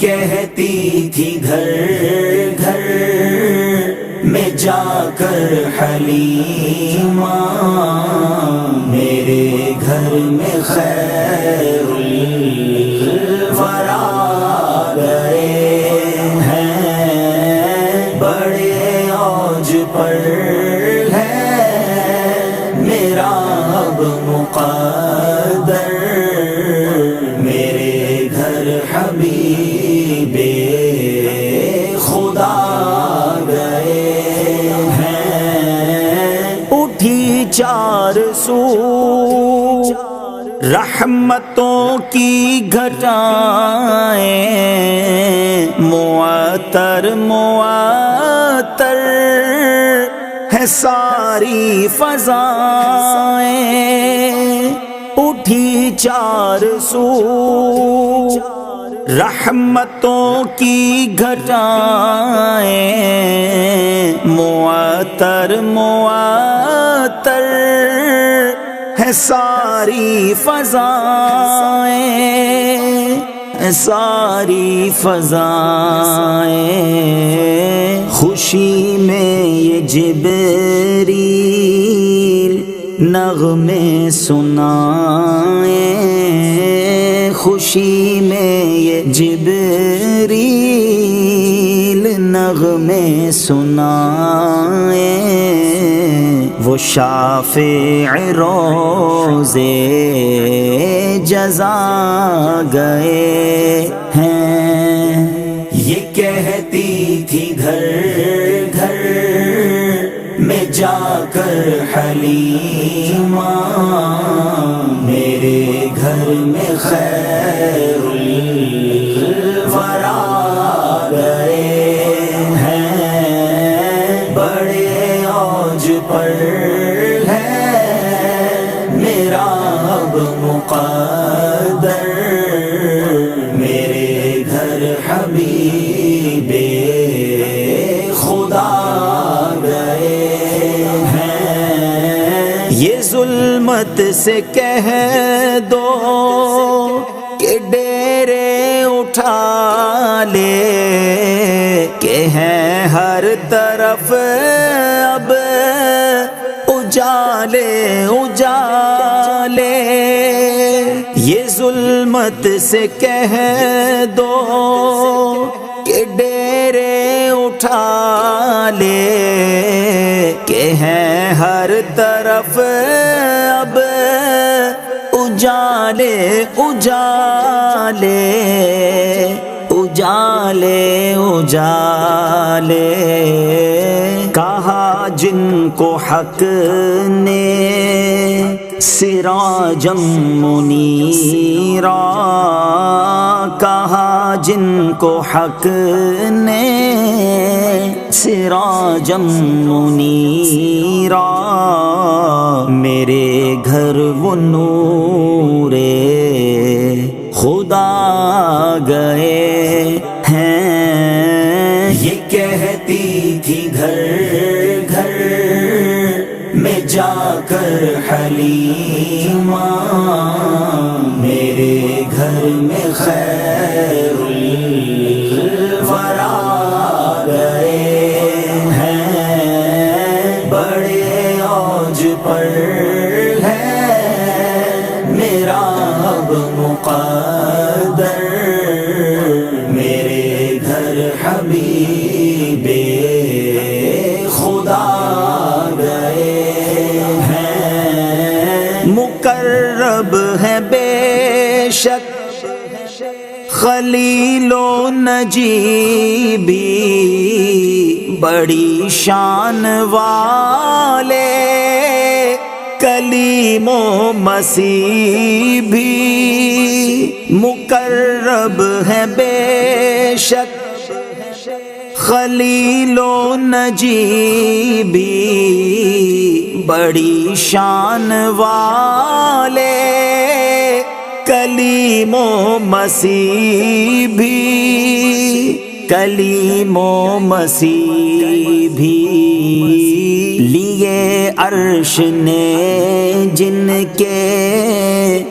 کہتی تھی گھر گھر میں جا کر حلیمہ، میرے گھر میں خیر الورا گئے ہیں، بڑے اوج پر ہے میرا اب مقدر، میرے گھر حبیب خدا گئے ہیں۔ اٹھی چار سو رحمتوں کی گھٹائیں، معطر معطر ہے ساری فضائیں، اٹھی چار سو رحمتوں کی گھٹائیں، معطر معطر ہے ساری فضائیں، ساری فضائیں، خوشی میں یہ جبریل نغمے سنائیں، خوشی میں یہ جبریل نغمے سنائیں، وہ شافع روزے جزا گئے ہیں۔ یہ کہتی تھی گھر گھر میں جا کر حلیمہ، میرے گھر میں خیر الورا گئے ہیں، بڑے اوج پر ہے میرا اب مقدر، میرے گھر حبیب خدا گئے ہیں۔ یہ ظلمت سے کہہ دو کہ ڈیرے اٹھا لے، کہ ہیں ہر طرف اب اجالے اجالے، یہ ظلمت سے کہہ دو کہ ڈیرے اٹھا لے، کہ ہیں ہر طرف اب اجالے اجالے، اجالے اجالے، کہا جن کو حق نے سراجم منیرا، کہا جن کو حق نے سراجم منیرا، میرے گھر وہ نور خدا گئے ہیں۔ یہ کہتی تھی گھر گھر میں جا کر حلیمہ، میرے گھر میں خیر الورا گئے ہیں، بڑے اوج پر ہے میرا اب مقدر، میرے گھر حبیب خدا گئے ہیں۔ مقرب ہے بے شک خلیل و نجی بھی، بڑی شان والے کلیم و مسیح بھی، مقرب ہے بے شک خلیل و نجی بھی، بڑی شان والے کلیم و مسیح بھی، کلیم و مسیح بھی، لیے عرش نے جن کے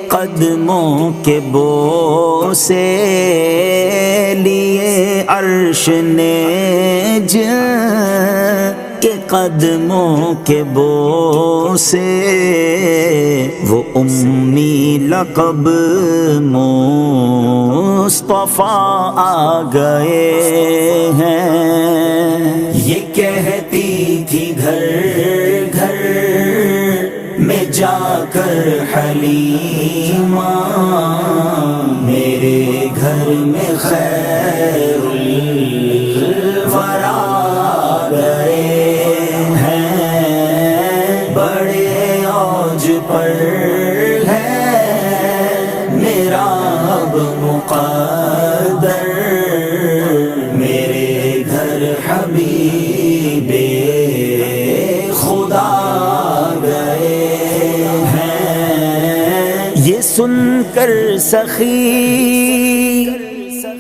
قدموں کے بوسے، لیے عرش نے جن کے قدموں کے بو سے وہ امی لقب مصطفیٰ آ گئے ہیں۔ یہ کہتی تھی گھر گھر میں جا کر حلیمہ میرے گھر میں خیر الورا گئے ہیں، بڑے اوج پر ہے میرا اب مقدر، میرے گھر حبیب خدا گئے ہیں۔ یہ سن کر سخی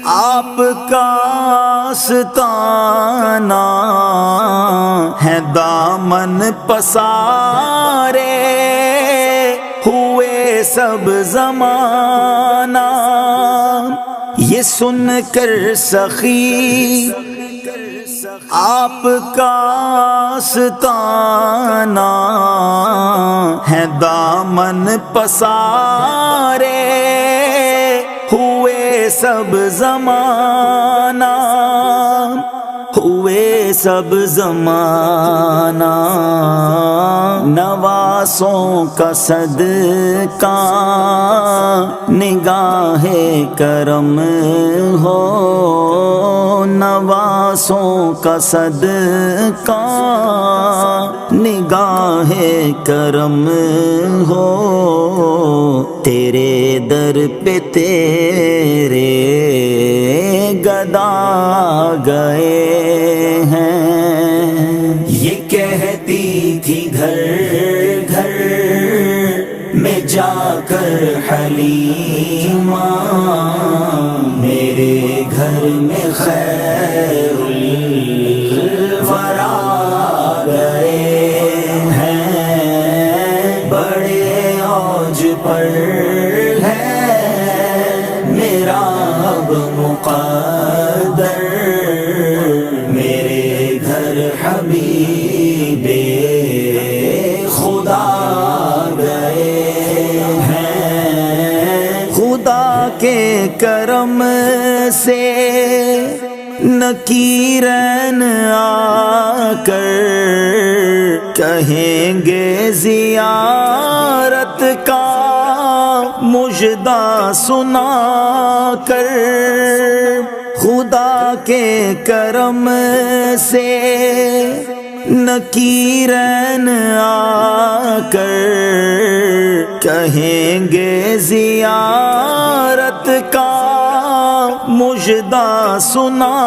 آپ کا آستانہ ہے دامن پسارے ہوئے سب زمانہ، یہ سن کر سخی آپ کا آستانہ ہے دامن پسارے ہوئے سب زمانہ، ہوئے سب زمانہ، نواسوں کا صدقہ نگاہ کرم ہو، نواسوں کا صدقہ نگاہ کرم ہو، تیرے در پہ تیرے گدا گئے ہیں۔ یہ کہتی تھی گھر گھر میں جا کر حلیمہ میرے گھر میں خیر الورا گئے ہیں، بڑے اوج پر ہے میرا اب مقدر، میرے گھر حبیب خدا گئے ہیں۔ خدا کے کرم سے نکیرین آ کر کہیں گے زیارت کا مژدہ سنا کر، خدا کے کرم سے نکیرین آ کر کہیں گے زیارت کا مژدہ سنا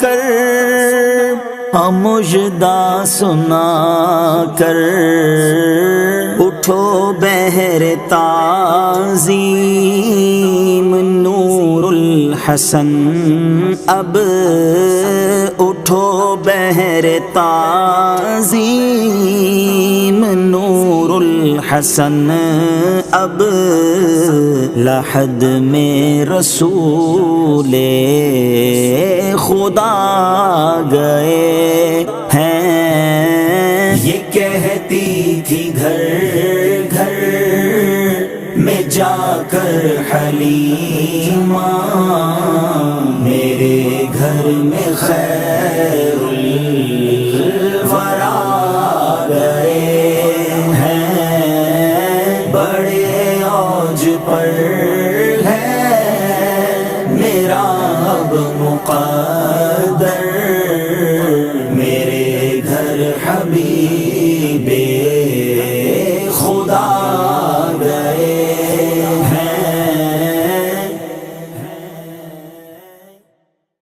کر، مژدہ سنا کر اٹھو بہر تعظیم نور الحسن، اب اٹھو بہر تعظیم نور الحسن، اب لحد میں رسول خدا گئے ہیں۔ یہ کہتی تھی گھر گھر میں جا کر حلیمہ میرے گھر میں خیر